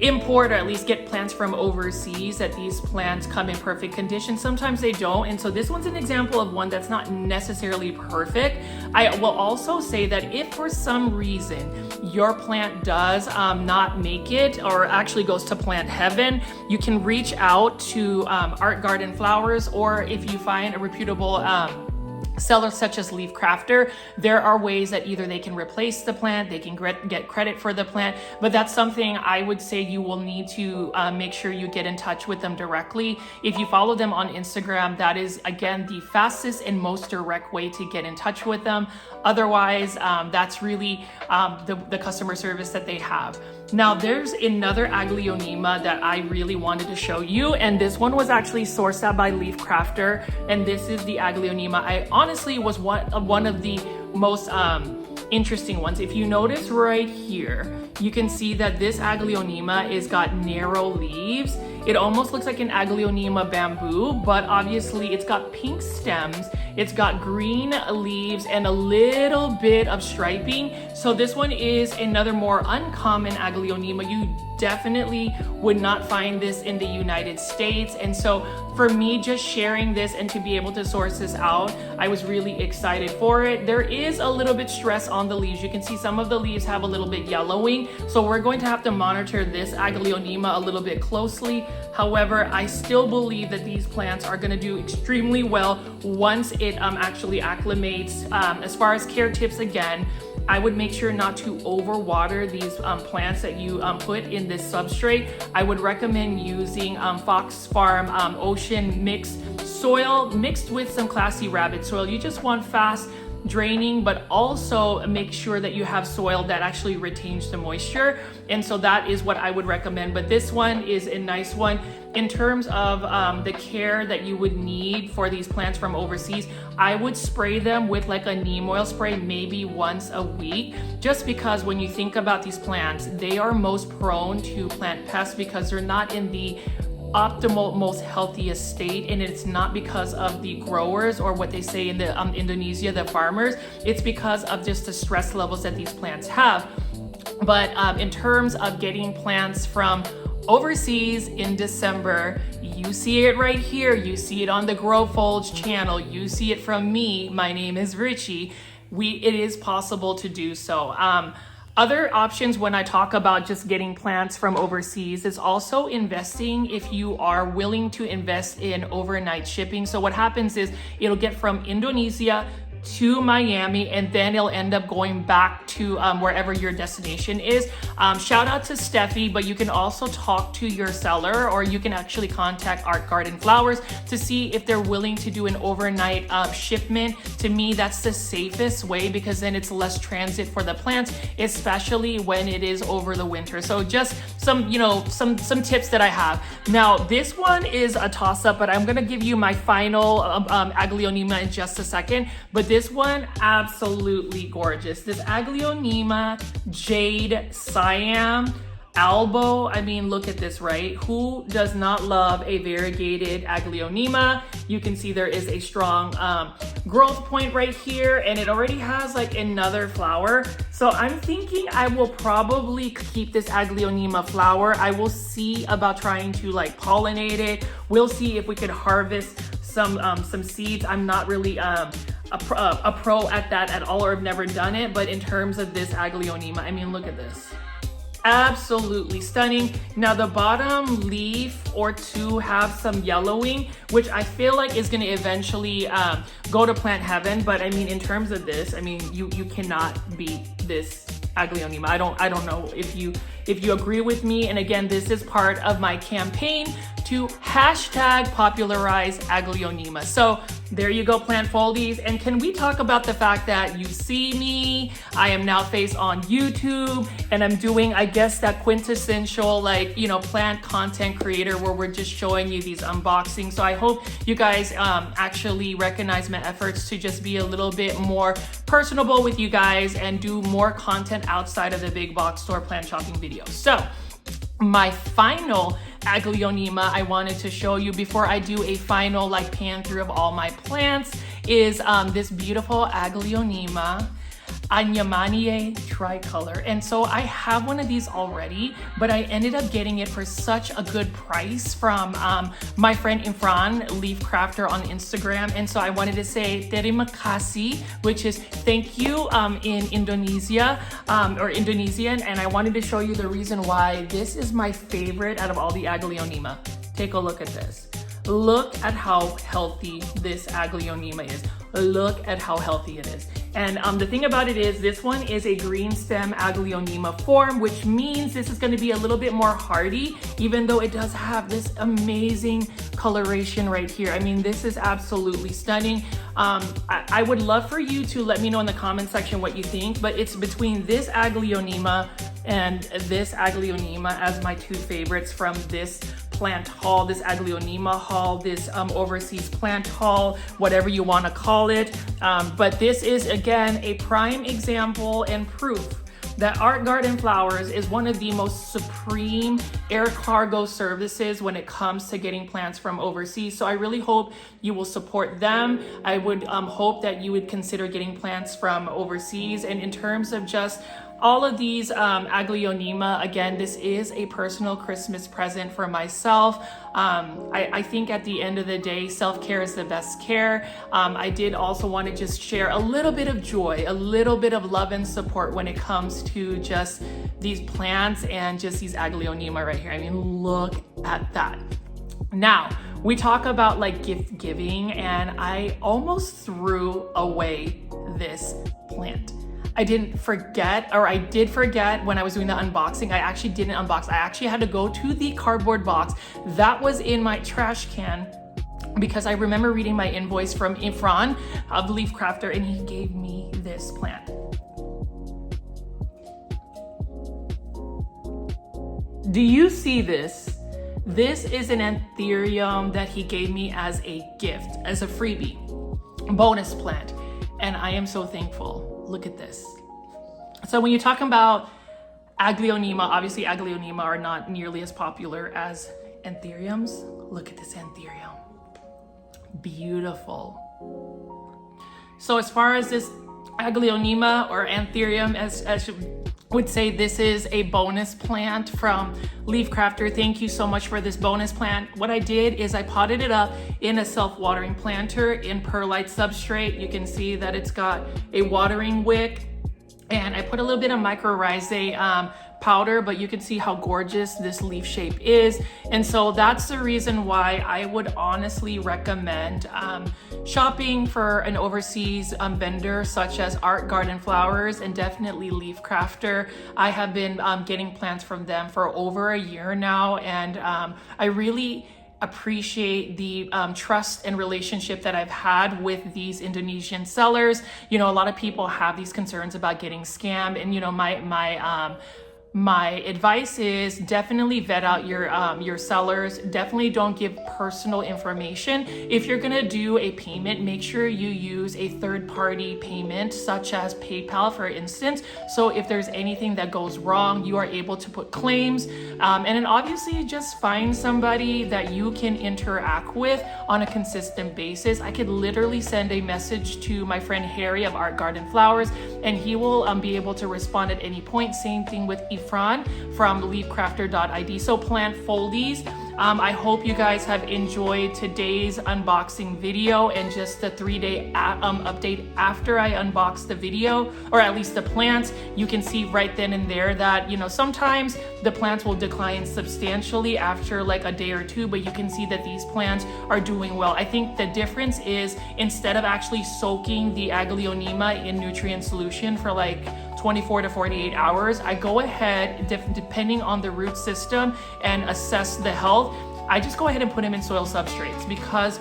import, or at least get plants from overseas, that these plants come in perfect condition. Sometimes they don't, and so this one's an example of one that's not necessarily perfect. I will also say that if for some reason your plant does not make it, or actually goes to plant heaven, you can reach out to Art Garden Flowers, or if you find a reputable sellers such as Leafcrafter, there are ways that either they can replace the plant, they can get credit for the plant, but that's something I would say you will need to make sure you get in touch with them directly. If you follow them on Instagram, that is, again, the fastest and most direct way to get in touch with them. Otherwise, that's really the customer service that they have. Now, there's another Aglaonema that I really wanted to show you, and this one was actually sourced out by Leafcrafter, and this is the Aglaonema. I honestly was one of the most interesting ones. If you notice right here, you can see that this Aglaonema is got narrow leaves. It almost looks like an Aglaonema bamboo, but obviously it's got pink stems, it's got green leaves and a little bit of striping. So this one is another more uncommon Aglaonema. You definitely would not find this in the United States. And so for me, just sharing this and to be able to source this out, I was really excited for it. There is a little bit stress on the leaves. You can see some of the leaves have a little bit yellowing. So we're going to have to monitor this Aglaonema a little bit closely. However, I still believe that these plants are going to do extremely well once it actually acclimates. As far as care tips, again, I would make sure not to overwater these plants that you put in this substrate. I would recommend using Fox Farm Ocean mixed soil mixed with some classy rabbit soil. You just want fast draining, but also make sure that you have soil that actually retains the moisture. And so that is what I would recommend. But this one is a nice one. In terms of the care that you would need for these plants from overseas, I would spray them with like a neem oil spray maybe once a week, just because when you think about these plants, they are most prone to plant pests because they're not in the optimal, most healthiest state. And it's not because of the growers or what they say in the Indonesia, the farmers. It's because of just the stress levels that these plants have. But in terms of getting plants from overseas in December, you see it right here. You see it on the Grow Folds channel. You see it from me. My name is Richie. It is possible to do so. Other options when I talk about just getting plants from overseas is also investing if you are willing to invest in overnight shipping. So what happens is it'll get from Indonesia to Miami, and then it'll end up going back to wherever your destination is. Shout out to Steffi, but you can also talk to your seller, or you can actually contact Art Garden Flowers to see if they're willing to do an overnight shipment. To me, that's the safest way, because then it's less transit for the plants, especially when it is over the winter. So just some, you know, some tips that I have. Now, this one is a toss-up, but I'm gonna give you my final Aglaonema in just a second. But this one, absolutely gorgeous. This Aglaonema Jade Siam Albo. I mean, look at this, right? Who does not love a variegated Aglaonema? You can see there is a strong growth point right here, and it already has like another flower. So I'm thinking I will probably keep this Aglaonema flower. I will see about trying to like pollinate it. We'll see if we could harvest some seeds. I'm not really a pro at that at all, or I've never done it, but in terms of this Aglaonema, I mean, look at this. Absolutely stunning. Now the bottom leaf or two have some yellowing, which I feel like is going to eventually go to plant heaven. But I mean, in terms of this, I mean, you cannot beat this Aglaonema. I don't know if you agree with me. And again, this is part of my campaign to hashtag popularize Aglaonema. So there you go, plant foldies. And can we talk about the fact that you see me, I am now face on YouTube, and I'm doing, I guess, that quintessential, like, you know, plant content creator where we're just showing you these unboxings. So I hope you guys actually recognize my efforts to just be a little bit more personable with you guys and do more content outside of the big box store plant shopping videos. So my final Aglaonema I wanted to show you before I do a final like pan through of all my plants is this beautiful Aglaonema Anyamanie tricolor. And so I have one of these already, but I ended up getting it for such a good price from my friend Imran, Leafcrafter on Instagram. And so I wanted to say terima kasih, which is thank you in Indonesia or Indonesian. And I wanted to show you the reason why this is my favorite out of all the Aglaonema. Take a look at this. Look at how healthy this Aglaonema is. Look at how healthy it is. And the thing about it is this one is a green stem Aglaonema form, which means this is going to be a little bit more hardy, even though it does have this amazing coloration right here. I mean, this is absolutely stunning. I would love for you to let me know in the comment section what you think, but it's between this Aglaonema and this Aglaonema as my two favorites from this plant haul, this Aglaonema haul, this overseas plant haul, whatever you want to call it. But this is, again, a prime example and proof that Art Garden Flowers is one of the most supreme air cargo services when it comes to getting plants from overseas. So I really hope you will support them. I would hope that you would consider getting plants from overseas. And in terms of just all of these Aglaonema, again, this is a personal Christmas present for myself. I think at the end of the day, self-care is the best care. I did also want to just share a little bit of joy, a little bit of love and support when it comes to just these plants and just these Aglaonema right here. I mean, look at that. Now, we talk about like gift giving, and I almost threw away this plant. I didn't forget, or I did forget when I was doing the unboxing. I actually didn't unbox. I actually had to go to the cardboard box that was in my trash can because I remember reading my invoice from Imran of Leafcrafter, and he gave me this plant. Do you see this? This is an anthurium that he gave me as a gift, as a freebie, bonus plant, and I am so thankful. Look at this. So when you're talking about Aglaonema, obviously Aglaonema are not nearly as popular as anthuriums. Look at this anthurium. Beautiful. So as far as this Aglaonema or anthurium, as you would say, this is a bonus plant from Leafcrafter. Thank you so much for this bonus plant. What I did is I potted it up in a self-watering planter in perlite substrate. You can see that it's got a watering wick, and I put a little bit of mycorrhizae powder, but you can see how gorgeous this leaf shape is. And so that's the reason why I would honestly recommend shopping for an overseas vendor such as Art Garden Flowers and definitely Leafcrafter. I have been getting plants from them for over a year now, and I really appreciate the trust and relationship that I've had with these Indonesian sellers. You know, a lot of people have these concerns about getting scammed, and you know, my advice is definitely vet out your sellers. Definitely don't give personal information. If you're gonna do a payment, make sure you use a third-party payment such as PayPal, for instance. So if there's anything that goes wrong, you are able to put claims. And then obviously just find somebody that you can interact with on a consistent basis. I could literally send a message to my friend Harry of Art Garden Flowers, and he will be able to respond at any point. Same thing with from leafcrafter.id. So plant foldies. I hope you guys have enjoyed today's unboxing video and just the 3-day update after I unboxed the video, or at least the plants. You can see right then and there that, you know, sometimes the plants will decline substantially after like a day or two, but you can see that these plants are doing well. I think the difference is, instead of actually soaking the Aglaonema in nutrient solution for like 24 to 48 hours, I go ahead, depending on the root system and assess the health, I just go ahead and put them in soil substrates, because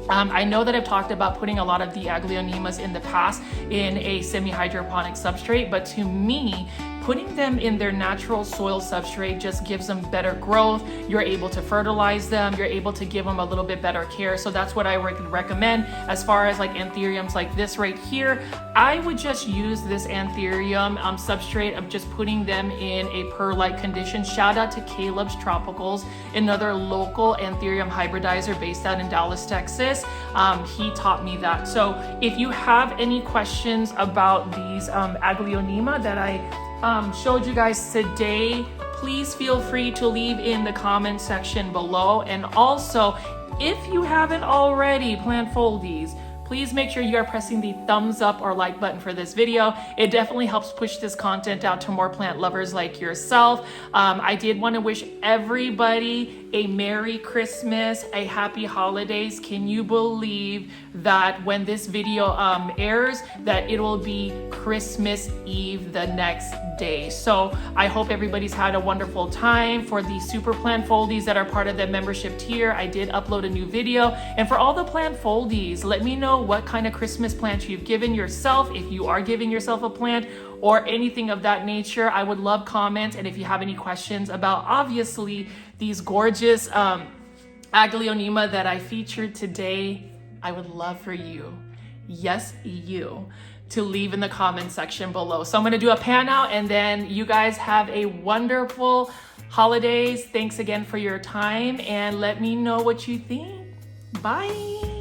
I know that I've talked about putting a lot of the Aglaonemas in the past in a semi-hydroponic substrate, but to me, putting them in their natural soil substrate just gives them better growth. You're able to fertilize them, you're able to give them a little bit better care. So that's what I would recommend. As far as like anthuriums like this right here, I would just use this anthurium substrate of just putting them in a perlite condition. Shout out to Caleb's Tropicals, another local anthurium hybridizer based out in Dallas, Texas. He taught me that. So if you have any questions about these Aglaonema that I showed you guys today, please feel free to leave in the comment section below. And also, if you haven't already plant foldies, please make sure you are pressing the thumbs up or like button for this video. It definitely helps push this content out to more plant lovers like yourself. I did want to wish everybody a Merry Christmas, a Happy Holidays. Can you believe that when this video airs, that it will be Christmas Eve the next day? So I hope everybody's had a wonderful time. For the super plant foldies that are part of the membership tier, I did upload a new video. And for all the plant foldies, let me know what kind of Christmas plants you've given yourself, if you are giving yourself a plant or anything of that nature. I would love comments. And if you have any questions about obviously these gorgeous Aglaonema that I featured today, I would love for you, yes, you, to leave in the comment section below. So I'm gonna do a pan out, and then you guys have a wonderful holidays. Thanks again for your time, and let me know what you think. Bye.